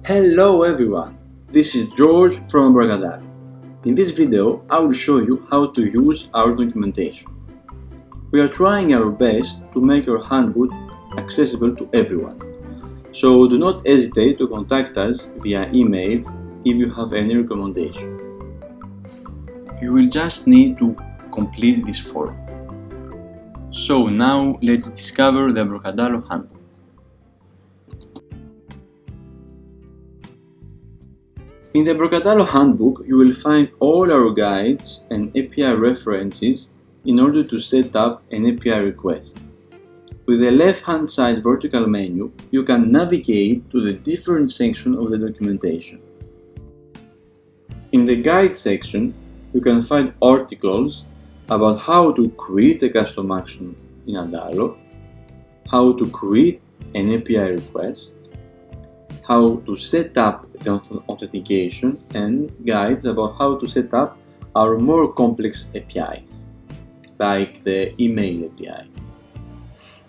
Hello everyone, this is George from Abracadalo. In this video, I will show you how to use our documentation. We are trying our best to make our handbook accessible to everyone, so do not hesitate to contact us via email if you have any recommendation. You will just need to complete this form. So now let's discover the Abracadalo handbook. In the Abracadalo handbook, you will find all our guides and API references in order to set up an API request. With the left-hand side vertical menu, you can navigate to the different sections of the documentation. In the guide section, you can find articles about how to create a custom action in Adalo, how to create an API request, how to set up the authentication, and guides about how to set up our more complex APIs, like the email API.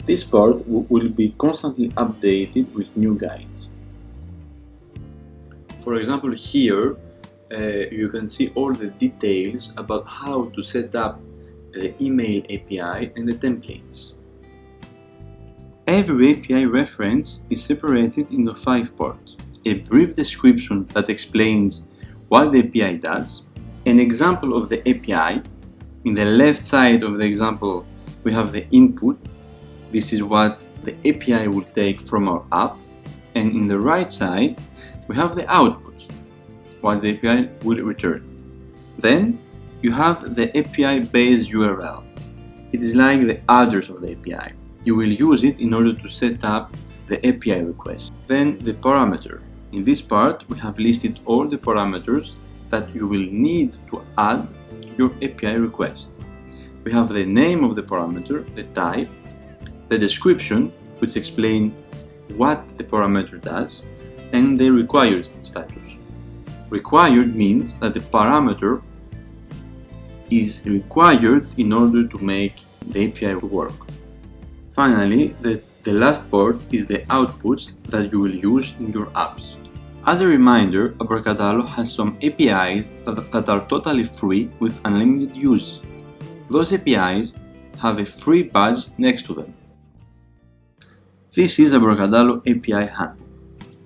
This part will be constantly updated with new guides. For example, here you can see all the details about how to set up the email API and the templates. Every API reference is separated into 5 parts: a brief description that explains what the API does, an example of the API. In the left side of the example, we have the input. This is what the API will take from our app. And in the right side, we have the output, what the API will return. Then you have the API-based URL. It is like the address of the API. You will use it in order to set up the API request. Then the parameter. In this part, we have listed all the parameters that you will need to add to your API request. We have the name of the parameter, the type, the description, which explains what the parameter does, and the required status. Required means that the parameter is required in order to make the API work. Finally, the last part is the outputs that you will use in your apps. As a reminder, Abracadalo has some APIs that are totally free with unlimited use. Those APIs have a free badge next to them. This is Abracadalo API Handbook.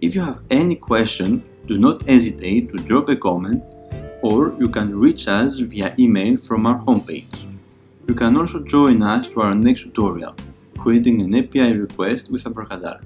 If you have any question, do not hesitate to drop a comment, or you can reach us via email from our homepage. You can also join us for our next tutorial, creating an API request with Abracadalo.